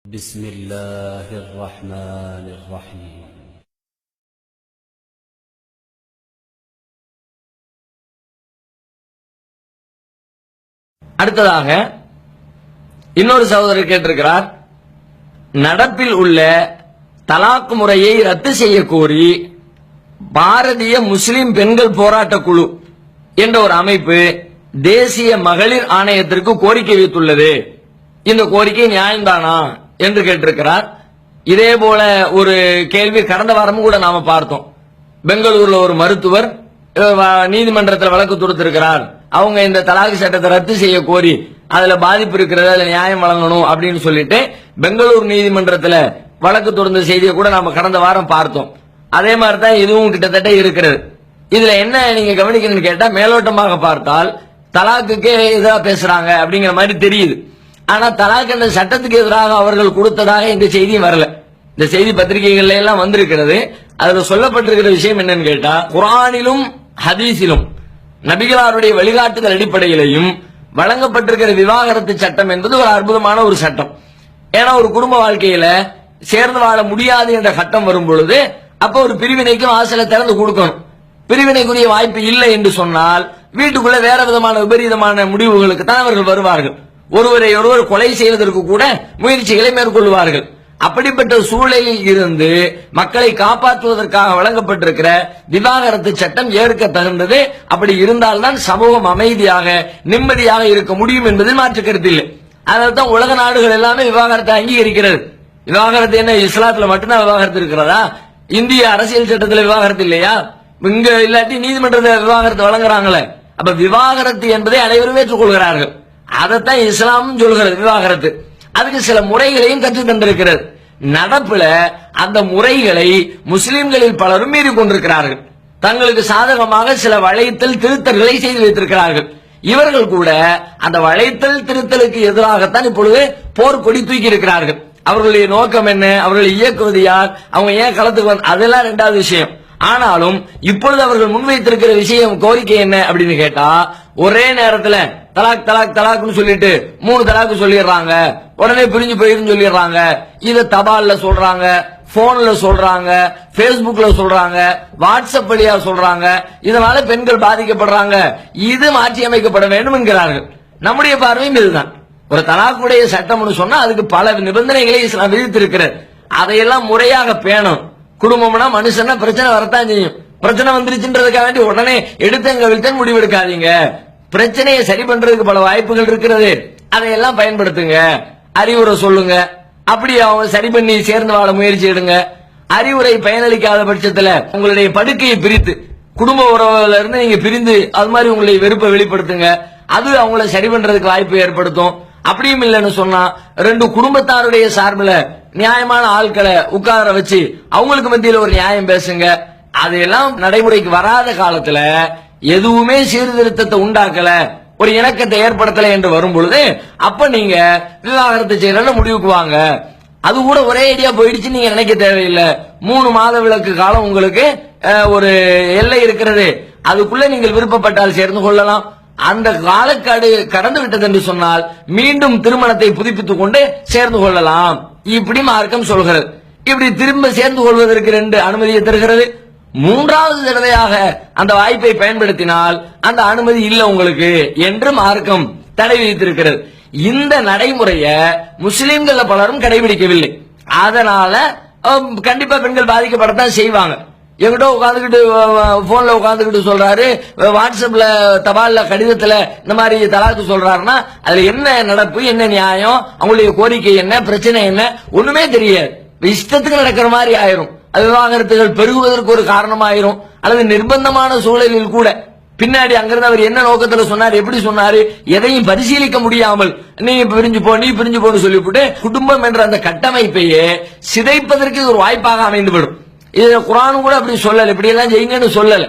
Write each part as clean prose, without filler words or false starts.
بسم الله الرحمن الرحيم. அடுத்ததாக இன்னொரு சகோதரர் கேட்டிருக்கிறார், நடப்பில் உள்ள தலாக் முறையை ரத்து செய்ய கோரி பாரதிய முஸ்லிம் பெண்கள் போராட்ட குழு என்ற ஒரு அமைப்பு தேசிய மகளிர் ஆணையத்திற்கு கோரிக்கை வைத்துள்ளது. இந்த கோரிக்கை நியாயம்தானா என்று கேட்டிருக்கிறார். இதே போல ஒரு கேள்வி கடந்த வாரமும் கூட நாம பார்த்தோம். பெங்களூர்ல ஒரு மருத்துவர் நீதிமன்றத்தில் வழக்கு தொடுத்திருக்கிறார். அவங்க இந்த தலாக் சட்டத்தை ரத்து செய்ய கோரி அதுல பாதிப்பு இருக்கிறது, அதுல நியாயம் வழங்கணும் அப்படின்னு சொல்லிட்டு பெங்களூர் நீதிமன்றத்தில் வழக்கு தொடர்ந்த செய்தியை கூட நாம கடந்த வாரம் பார்த்தோம். அதே மாதிரி தான் இதுவும் கிட்டத்தட்ட இருக்கிறது. இதுல என்ன நீங்க கவனிக்கணும்னு கேட்டா, மேலோட்டமாக பார்த்தால் தலாக்குக்கே எதிராக பேசுறாங்க அப்படிங்கிற மாதிரி தெரியுது. ஆனா தலாக் என்ற சட்டத்துக்கு எதிராக அவர்கள் கொடுத்ததாக இந்த செய்தியும் வரல. இந்த செய்தி பத்திரிகைகள்ல எல்லாம் வந்திருக்கிறது. அதுல சொல்லப்பட்டிருக்கிற விஷயம் என்னன்னு கேட்டா, குர்ஆனிலும் ஹதீஸிலும் நபிகளாருடைய வழிகாட்டுதல் அடிப்படையிலையும் வழங்கப்பட்டிருக்கிற விவாகரத்து சட்டம் என்பது ஒரு அற்புதமான ஒரு சட்டம். ஏன்னா ஒரு குடும்ப வாழ்க்கையில சேர்ந்து வாழ முடியாது என்ற சட்டம் வரும் பொழுது அப்ப ஒரு பிரிவினைக்கு வாசலை திறந்து கொடுக்கணும். பிரிவினைக்குரிய வாய்ப்பு இல்லை என்று சொன்னால் வீட்டுக்குள்ள வேற விதமான விபரீதமான முடிவுகளுக்கு தான் அவர்கள் வருவார்கள். ஒருவரை ஒருவர் கொலை செய்வதற்கு கூட முயற்சிகளை மேற்கொள்வார்கள். அப்படிப்பட்ட சூழலில் இருந்து மக்களை காப்பாற்றுவதற்காக வழங்கப்பட்டிருக்கிற விவாகரத்து சட்டம் ஏற்க தகுந்தது. அப்படி இருந்தால்தான் சமூகம் அமைதியாக நிம்மதியாக இருக்க முடியும் என்பதில் மாற்று கருத்து இல்லை. அதனால்தான் உலக நாடுகள் எல்லாமே விவாகரத்தை அங்கீகரிக்கிறது. விவாகரத்து என்ன இஸ்லாத்துல மட்டும்தான் விவாகரத்து இருக்கிறதா? இந்திய அரசியல் சட்டத்தில் விவாகரத்து இல்லையா? இங்க இல்லாட்டி நீதிமன்றத்தில் விவாகரத்து வழங்குறாங்களே. அப்ப விவாகரத்து என்பதை அனைவரும் ஏற்றுக்கொள்கிறார்கள். அதைத்தான் இஸ்லாமும் சொல்கிறது விவாகரத்து. அதுக்கு சில முறைகளையும் கற்று தந்திருக்கிறது. நடப்புல அந்த முறைகளை முஸ்லிம்களில் பலரும் மீறி கொண்டிருக்கிறார்கள். தங்களுக்கு சாதகமாக சில வளைத்தல் திருத்தல்களை செய்து வைத்திருக்கிறார்கள். இவர்கள் கூட அந்த வளைத்தல் திருத்தலுக்கு எதிராகத்தான் இப்பொழுது போர்க்கொடி தூக்கி இருக்கிறார்கள். அவர்களுடைய நோக்கம் என்ன, அவர்கள் இயக்குவது யார், அவங்க ஏன் களத்துக்கு அதெல்லாம் ரெண்டாவது விஷயம். ஆனாலும் இப்பொழுது அவர்கள் முன்வைத்திருக்கிற விஷயம் கோரிக்கை என்ன அப்படின்னு கேட்டா, ஒரே நேரத்தில் தலாக் தலாக் தலாக்னு சொல்லிட்டு 3 தலாக்கு சொல்லிடுறாங்க, உடனே பிரிஞ்சு போயிருந்து சொல்லிடுறாங்க. இத தபால்ல சொல்றாங்க, போன்ல சொல்றாங்க, பேஸ்புக்ல சொல்றாங்க, வாட்ஸ்அப் வழியா சொல்றாங்க. இதனால பெண்கள் பாதிக்கப்படுறாங்க. இது மாற்றி அமைக்கப்பட வேண்டும் என்கிறார்கள். நம்முடைய பார்வையும் இதுதான். ஒரு தலாக்குடைய சட்டம்னு சொன்னா அதுக்கு பல நிபந்தனைகளை இஸ்லாம் விதித்திருக்கிறது. அதையெல்லாம் முறையாக பேணும். குடும்பம்னா மனுஷன்னா பிரச்சனை வரத்தான் செய்யும். பிரச்சனை வந்துருச்சுன்றதுக்காக வேண்டி உடனே எடுத்தங்க விழுத்தன் முடிவெடுக்காதீங்க. பிரச்சனையை சரி பண்றதுக்கு பல வாய்ப்புகள் இருக்கிறது. அதையெல்லாம் பயன்படுத்துங்க. அறிவுரை சொல்லுங்க. அப்படி அவங்க சரி பண்ணி சேர்ந்து வாழ முயற்சி எடுங்க. அறிவுரை பயனளிக்காத பட்சத்துல உங்களுடைய படுக்கையை பிரித்து குடும்ப உறவுல இருந்து நீங்க பிரிந்து அது மாதிரி உங்களுடைய வெறுப்பை வெளிப்படுத்துங்க. அது அவங்களை சரி பண்றதுக்கு வாய்ப்பு ஏற்படுத்தும். அப்படியும் இல்லைன்னு சொன்னா 2 குடும்பத்தாருடைய சார்பில் நியாயமான ஆட்களை உட்கார வச்சு அவங்களுக்கு மத்தியில் ஒரு நியாயம் பேசுங்க. அதெல்லாம் நடைமுறைக்கு வராத காலத்துல எதுவுமே சீர்திருத்தத்தை உண்டாக்கல, ஒரு இணக்கத்தை ஏற்படுத்தல என்று வரும் பொழுது அப்ப நீங்க விவாகரத்து செய்யற முடிவுக்கு வாங்க. அது கூட ஒரே ஐடியா போயிடுச்சு நீங்க நினைக்க தேவையில்லை. 3 மாத விலக்கு காலம் உங்களுக்கு ஒரு எல்லை இருக்கிறது. அதுக்குள்ள நீங்கள் விருப்பப்பட்டால் சேர்ந்து கொள்ளலாம். அந்த காலக்கெடு கடந்து விட்டது என்று சொன்னால் மீண்டும் திருமணத்தை புதுப்பித்துக் கொண்டு சேர்ந்து கொள்ளலாம். இப்படி மார்க்கம் சொல்கிறது. இப்படி திரும்ப சேர்ந்து கொள்வதற்கு 2 அனுமதியை தருகிறது. 3வது தடவையாக அந்த வாய்ப்பை பயன்படுத்தினால் அந்த அனுமதி இல்லை உங்களுக்கு என்று மார்க்கம் தடை விதித்திருக்கிறது. இந்த நடைமுறைய முஸ்லிம்கள் பலரும் கடைபிடிக்கவில்லை. அதனால கண்டிப்பா பெண்கள் பாதிக்கப்படத்தான் செய்வாங்க. எங்கிட்ட உட்காந்துக்கிட்டு போன்ல உட்காந்துக்கிட்டு சொல்றாரு, வாட்ஸ்அப்ல தபால்ல கடிதத்துல இந்த மாதிரி தலாக்கு சொல்றாருன்னா அதுல என்ன நடப்பு, என்ன நியாயம், அவங்களுடைய கோரிக்கை என்ன, பிரச்சனை என்ன, ஒண்ணுமே தெரியாது. இஷ்டத்துக்கு நடக்கிற மாதிரி ஆயிரும். அது விவாகரத்துகள் பெருகுவதற்கு ஒரு காரணமாயிரும். அல்லது நிர்பந்தமான சூழலில் கூட பின்னாடி அங்கிருந்து அவர் என்ன நோக்கத்துல சொன்னார், எப்படி சொன்னாரு, எதையும் பரிசீலிக்க முடியாமல் நீ பிரிஞ்சு போ நீ பிரிஞ்சு போன்னு சொல்லிவிட்டு குடும்பம் என்ற அந்த கட்டமைப்பையே சிதைப்பதற்கு ஒரு வாய்ப்பாக அமைந்துவிடும். இது குர்ஆன் கூட அப்படி சொல்லல, இப்படி எல்லாம் செய்யுங்கன்னு சொல்லல.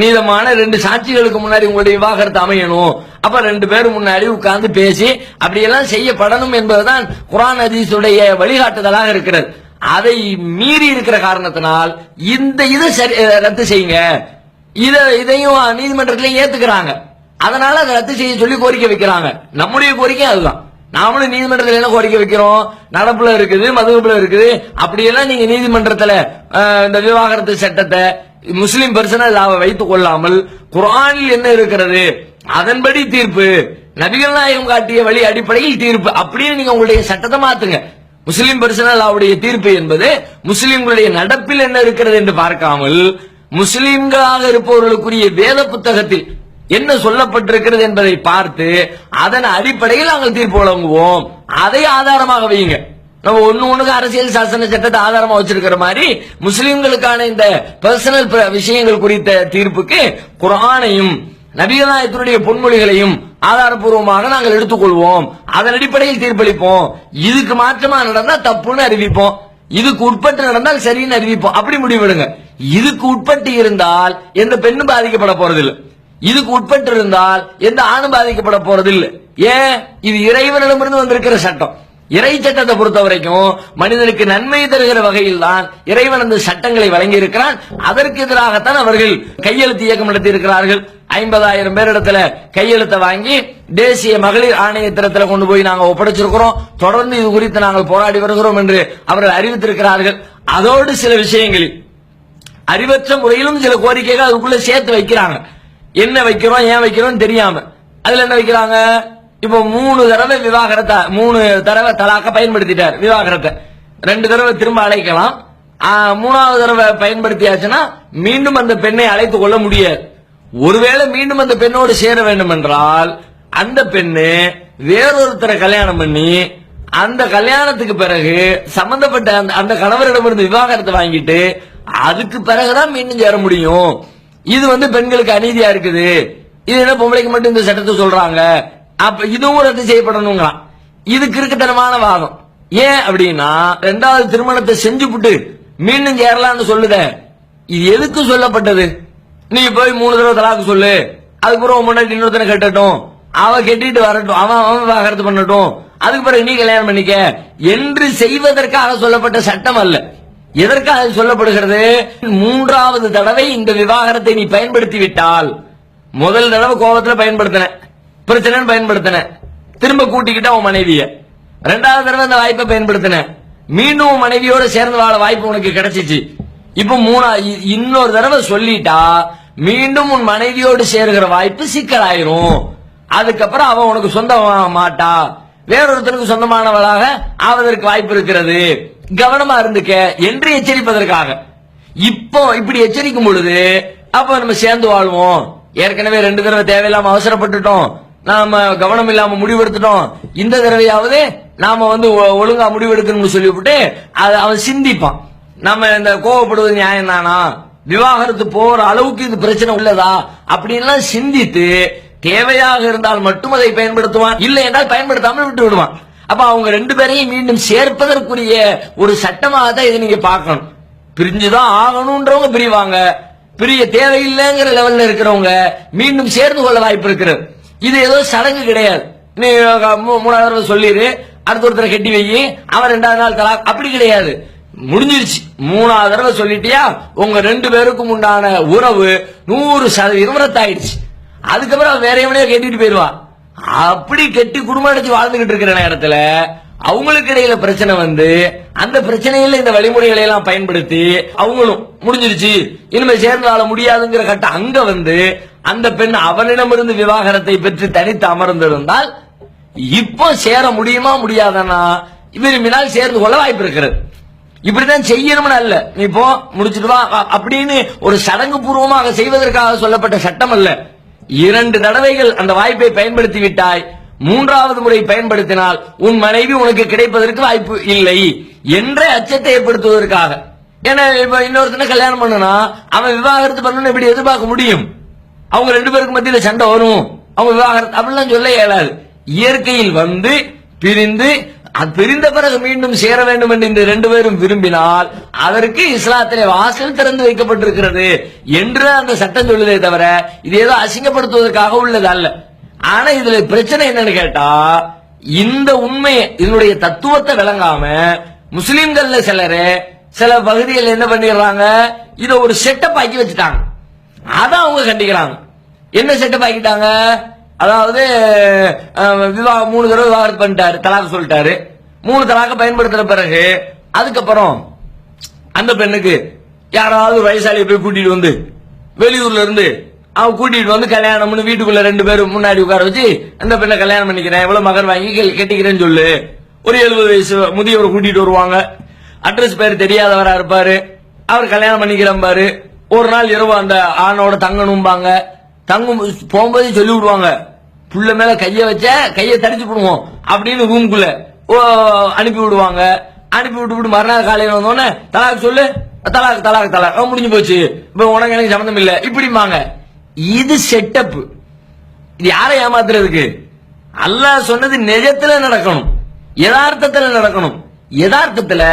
நீளமான 2 சாட்சிகளுக்கு முன்னாடி உங்களுடைய விவாகரத்து அமையணும். அப்ப 2 பேரும் முன்னாடி உட்கார்ந்து பேசி அப்படியெல்லாம் செய்யப்படணும் என்பதுதான் குர்ஆன் ஹதீஸுடைய வழிகாட்டுதலாக இருக்கிறது. அதை மீறி இருக்கிற காரணத்தினால் இதை ரத்து செய்யுங்க. இதையும் நீதிமன்றத்திலையும் ஏத்துக்கிறாங்க. அதனால அதை ரத்து செய்ய சொல்லி கோரிக்கை வைக்கிறாங்க. நம்முடைய கோரிக்கை அதுதான். நாமளும் நீதிமன்றத்தில் என்ன கோரிக்கை வைக்கிறோம்? நடப்புல இருக்குது, மதுகுப்புல இருக்குது, அப்படியெல்லாம் நீங்க நீதிமன்றத்துல இந்த விவாகரத்து சட்டத்தை முஸ்லிம் பர்சனல் லாவை வைத்துக் கொள்ளாமல் குர்ஆனில் என்ன இருக்கிறது அதன்படி தீர்ப்பு, நபிகள் நாயகம் காட்டிய வழி அடிப்படையில் தீர்ப்பு அப்படின்னு நீங்க உங்களுடைய சட்டத்தை மாத்துங்க. முஸ்லிம் பர்சனல் லாவுடைய தீர்ப்பு என்பது முஸ்லிம்களுடைய நடப்பில் என்ன இருக்கிறது என்று பார்க்காமல் முஸ்லிம்களாக இருப்பவர்களுக்குரிய வேத புத்தகத்தில் என்ன சொல்லப்பட்டிருக்கிறது என்பதை பார்த்து அதன் அடிப்படையில் நாங்கள் தீர்ப்பு வழங்குவோம். அதை ஆதாரமாக வையுங்க. நம்ம ஒண்ணுக்கு அரசியல் சாசன சட்டத்தை ஆதாரமா வச்சிருக்கிற மாதிரி முஸ்லிம்களுக்கான இந்த பர்சனல் விஷயங்கள் குறித்த தீர்ப்புக்கு குர்ஆனையும் நபிகள் நாயகத்தினுடைய பொன்மொழிகளையும் ஆதாரப்பூர்வமாக நாங்கள் எடுத்துக்கொள்வோம். அதன் அடிப்படையில் தீர்ப்பளிப்போம். இதுக்கு மாற்றமா நடந்தா தப்புன்னு அறிவிப்போம், இதுக்கு உட்பட்டு நடந்தால் சரின்னு அறிவிப்போம். அப்படி முடிவெடுங்க. இதுக்கு உட்பட்டு இருந்தால் எந்த பெண்ணும் பாதிக்கப்பட போறதில்லை, இதுக்கு உட்பட்டு இருந்தால் எந்த ஆணும் பாதிக்கப்பட போறதில்லை. ஏன்? இது இறைவனிடமிருந்து வந்திருக்கிற சட்டம். இறை சட்டத்தை பொறுத்த வரைக்கும் மனிதனுக்கு நன்மை தருகிற வகையில் தான் இறைவன் அந்த சட்டங்களை வழங்கி இருக்கிறான். அதற்கு எதிராகத்தான் அவர்கள் கையெழுத்து இயக்கம் நடத்தி இருக்கிறார்கள். 50,000 பேரிடத்துல கையெழுத்தை வாங்கி தேசிய மகளிர் ஆணையத்திடத்தில் கொண்டு போய் நாங்கள் ஒப்படைச்சிருக்கிறோம். தொடர்ந்து இது குறித்து நாங்கள் போராடி வருகிறோம் என்று அவர்கள் அறிவித்திருக்கிறார்கள். அதோடு சில விஷயங்களில் அறிவற்ற முறையிலும் சில கோரிக்கைகள் அதுக்குள்ள சேர்த்து வைக்கிறாங்க. என்ன வைக்கிறோம், ஏன் வைக்கிறோம் தெரியாம. அதுல என்ன வைக்கிறாங்க? இப்போ 3 தடவை விவாகரத்தை, 3 தடவை தலாக்க பயன்படுத்திட்டார் விவாகரத்தை, 2 தடவை திரும்ப அழைக்கலாம். 3வது தடவை பயன்படுத்தியாச்சுன்னா மீண்டும் அந்த பெண்ணை அழைத்துக் கொள்ள முடியாது. ஒருவேளை மீண்டும் அந்த பெண்ணோடு சேர வேண்டும் என்றால் அந்த பெண்ணு வேறொருத்தரை கல்யாணம் பண்ணி அந்த கல்யாணத்துக்கு பிறகு சம்பந்தப்பட்ட அந்த கணவரிடமிருந்து விவாகரத்தை வாங்கிட்டு அதுக்கு பிறகுதான் மீண்டும் சேர முடியும். இது பெண்களுக்கு அநீதியா இருக்குது. இது என்ன பொம்பளைக்கு மட்டும் இந்த சட்டத்தை சொல்றாங்க, அப்ப இதுவும் ரத்து செய்யப்படணுங்களா? இது கிறுக்குத்தனமான வாதம். ஏன் அப்படின்னா 2வது திருமணத்தை செஞ்சு புட்டு மீண்டும் சேரலாம்னு சொல்லுத, இது எதுக்கு சொல்லப்பட்டது? நீ போய் 3 தடவை தலாக்கு சொல்லு, அதுக்கப்புறம் முன்னாடி இன்னொருத்தனை கட்டட்டும், அவ கெட்டிட்டு வரட்டும், அவன் விவாகரத்து பண்ணட்டும், அதுக்கு பிறகு நீ கல்யாணம் பண்ணிக்க என்று செய்வதற்காக சொல்லப்பட்ட சட்டம் அல்ல. எதற்காக சொல்லப்படுகிறது? 3வது தடவை இந்த விவாகரத்தை நீ பயன்படுத்தி விட்டால், முதல் தடவை கோபத்துல பயன்படுத்தின, பிரச்சனை பயன்படுத்தின, திரும்ப கூட்டிக்கிட்ட உன் மனைவிய, 2வது தடவை அந்த வாய்ப்பை பயன்படுத்தின, மீண்டும் உன் மனைவியோட சேர்ந்து வாழ வாய்ப்பு உனக்கு கிடைச்சிச்சு. இப்ப இன்னொரு தடவை சொல்லிட்டா மீண்டும் உன் மனைவியோடு சேருகிற வாய்ப்பு சிக்கலாயிரும். அதுக்கப்புறம் அவன் உனக்கு சொந்தமாக மாட்டா, வேறொருத்தனுக்கு சொந்தமானவளாக ஆவதற்கு வாய்ப்பு இருக்கிறது, கவனமா இருந்துக்க என்று எச்சரிப்பதற்காக. இப்போ இப்படி எச்சரிக்கும் பொழுது அப்ப நம்ம சேர்ந்து வாழ்வோம். ஏற்கனவே 2 தடவை தேவையில்லாம அவசரப்பட்டுட்டோம், நாம கவனம் இல்லாம முடிவெடுத்துட்டோம், இந்த தடவையாவது நாம ஒழுங்கா முடிவெடுக்கணும்னு சொல்லிவிட்டு அவன் சிந்திப்பான். நம்ம இந்த கோவப்படுவது நியாயம் தானா, விவாகரத்து போற அளவுக்கு இது பிரச்சனை உள்ளதா அப்படின்லாம் சிந்தித்து தேவையாக இருந்தால் மட்டும் அதை பயன்படுத்துவான், இல்லை என்றால் பயன்படுத்தாமல் விட்டு விடுவான். அப்ப அவங்க 2 பேரையும் மீண்டும் சேர்ப்பதற்குரிய ஒரு சட்டமாக தான் இதை நீங்க பார்க்கணும். பிரிஞ்சுதான் ஆகணும்ன்றவங்க பிரிவாங்க, பிரிய தேவையில்லைங்கிற லெவல்ல இருக்கிறவங்க மீண்டும் சேர்ந்து கொள்ள வாய்ப்பு இருக்கிறது. இது ஏதோ சடங்கு கிடையாது. நீ 3வது தடவை சொல்லிடு, அடுத்த ஒருத்தரை கட்டி வை, அவன் 2வது நாள் தலா, அப்படி கிடையாது. முடிஞ்சிருச்சு, 3வது தடவை சொல்லிட்டியா, உங்க 2 பேருக்கும் உண்டான உறவு 100% ரத்தாயிடுச்சு. அதுக்கப்புறம் வேற எவனையோ கட்டிட்டு போயிடுவா. அப்படி கெட்டி குடும்பம் அடைச்சு வாழ்ந்துகிட்டு இருக்கிற நேரத்துல அவங்களுக்கு இடையில பிரச்சனை அந்த பிரச்சனையில இந்த வழிமுறைகளை எல்லாம் பயன்படுத்தி அவங்களும் முடிஞ்சிருச்சு, இனிமே சேர்ந்து வாழ முடியாதுங்கிற கட்டம் அங்க அந்த பெண் அவனிடமிருந்து விவாகரத்தை பெற்று தனித்து அமர்ந்திருந்தால் இப்போ சேர முடியுமா முடியாதனா விரும்பினால் சேர்ந்து கொள்ள வாய்ப்பு இருக்கிறது. இப்படிதான் செய்யணும்னு அல்ல, நீ போ முடிச்சிட்டு வா அப்படின்னு ஒரு சடங்கு பூர்வமாக செய்வதற்காக சொல்லப்பட்ட சட்டம் அல்ல. 2 தடவைகள் அந்த வாய்ப்பை பயன்படுத்தி விட்டாய், 3வது முறை பயன்படுத்தினால் உன் மனைவி உனக்கு கிடைப்பதற்கு வாய்ப்பு இல்லை என்ற அச்சத்தை ஏற்படுத்துவதற்காக. ஏன்னா இப்ப இன்னொருத்தனை கல்யாணம் பண்ணனா அவன் விவாகரத்து பண்ணணும் எப்படி எதிர்பார்க்க முடியும்? அவங்க 2 பேருக்கு மத்தியில சண்டை வரும், அவங்க விவாகரத்து அப்படிலாம் சொல்ல இயலாது. இயற்கையில் பிரிந்து பிரிந்த பிறகு மீண்டும் சேர வேண்டும் என்று இந்த 2 பேரும் விரும்பினால் அதற்கு இஸ்லாத்திலே வாசல் திறந்து வைக்கப்பட்டிருக்கிறது என்று அந்த சட்டம் சொல்லுதே தவிர இது ஏதோ அசிங்கப்படுத்துவதற்காக உள்ளது அல்ல. ஆனா இதுல பிரச்சனை என்னன்னு கேட்டா, இந்த உண்மையை இதனுடைய தத்துவத்தை விளங்காம முஸ்லிம்கள்ல சில பகுதிகள் என்ன பண்ணிடுறாங்க, இத ஒரு செட்டப் ஆக்கி வச்சுட்டாங்க. அதான் அவங்க கண்டிக்கிறாங்க. என்ன செட்டப் ஆக்கிட்டாங்க? அதாவது விவாகம் 3 தடவை விவாகரத்து பண்ணிட்டாரு, தலாக் சொல்லிட்டாரு. 3 தலாக்க பயன்படுத்தின பிறகு அதுக்கப்புறம் அந்த பெண்ணுக்கு யாராவது ஒரு வயசாலியை போய் கூட்டிட்டு வந்து வெளியூர்ல இருந்து அவன் கூட்டிட்டு வந்து கல்யாணம்னு வீட்டுக்குள்ள 2 பேரும் முன்னாடி உட்கார வச்சு அந்த பெண்ணை கல்யாணம் பண்ணிக்கிறேன், இவ்வளவு மகன் வாங்கி கட்டிக்கிறேன்னு சொல்லு. ஒரு 70 வயசு முதியவர் கூட்டிட்டு வருவாங்க. அட்ரஸ் பேர் தெரியாதவரா இருப்பாரு. அவர் கல்யாணம் பண்ணிக்கிறேன் பாரு. ஒரு நாள் இரவு அந்த ஆணோட தங்கணும்பாங்க. தங்கும் போகும்போதே சொல்லி விடுவாங்க, புள்ள மேல கைய வச்ச கையை தடிச்சு போடுவோம் அப்படின்னு ரூம்குள்ள அனுப்பி விடுவாங்க. அனுப்பி விட்டு மறுநாள் காலையில வந்தோடனே தலாக் சொல்லு, தலாக் தலாக் தலாக் முடிஞ்சு போச்சு, இப்ப உனக்கு எனக்கு சம்பந்தம் இல்ல இப்படிமாங்க. இது செட்டப். இது யாரை ஏமாத்துறதுக்கு? அல்லாஹ் சொன்னது நிஜத்துல நடக்கணும், யதார்த்தத்துல நடக்கணும். யதார்த்தத்துல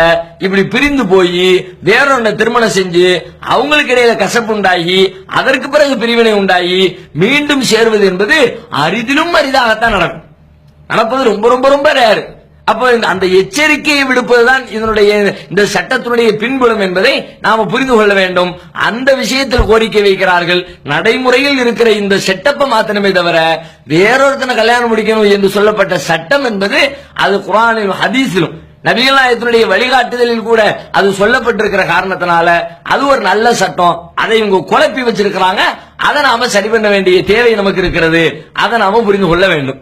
இப்படி பிரிந்து போய் வேறொன்ன திருமணம் செஞ்சு அவங்களுக்கு இடையில கசப்பு உண்டாகி அதற்கு பிறகு பிரிவினை உண்டாகி மீண்டும் சேர்வது என்பது அரிதிலும் அரிதாகத்தான் நடக்கும். நடப்பது ரொம்ப ரொம்ப ரொம்ப ரேர். அப்ப அந்த எச்சரிக்கையை விடுப்பதுதான் இதனுடைய இந்த சட்டத்தினுடைய பின்புலம் என்பதை நாம புரிந்து கொள்ள வேண்டும். அந்த விஷயத்தில் கோரிக்கை வைக்கிறார்கள். நடைமுறையில் இருக்கிற இந்த செட்டப்பை மாத்தணுமே தவிர வேறொருத்தனை கல்யாணம் முடிக்கணும் என்று சொல்லப்பட்ட சட்டம் என்பது அது குர்ஆனிலும் ஹதீஸிலும் நபிகள் நாயகத்தினுடைய வழிகாட்டுதலில் கூட அது சொல்லப்பட்டிருக்கிற காரணத்தினால அது ஒரு நல்ல சட்டம். அதை இவங்க குழப்பி வச்சிருக்கிறாங்க. அதை நாம சரி பண்ண வேண்டிய தேவை நமக்கு இருக்கிறது. அதை நாம புரிந்து கொள்ள வேண்டும்.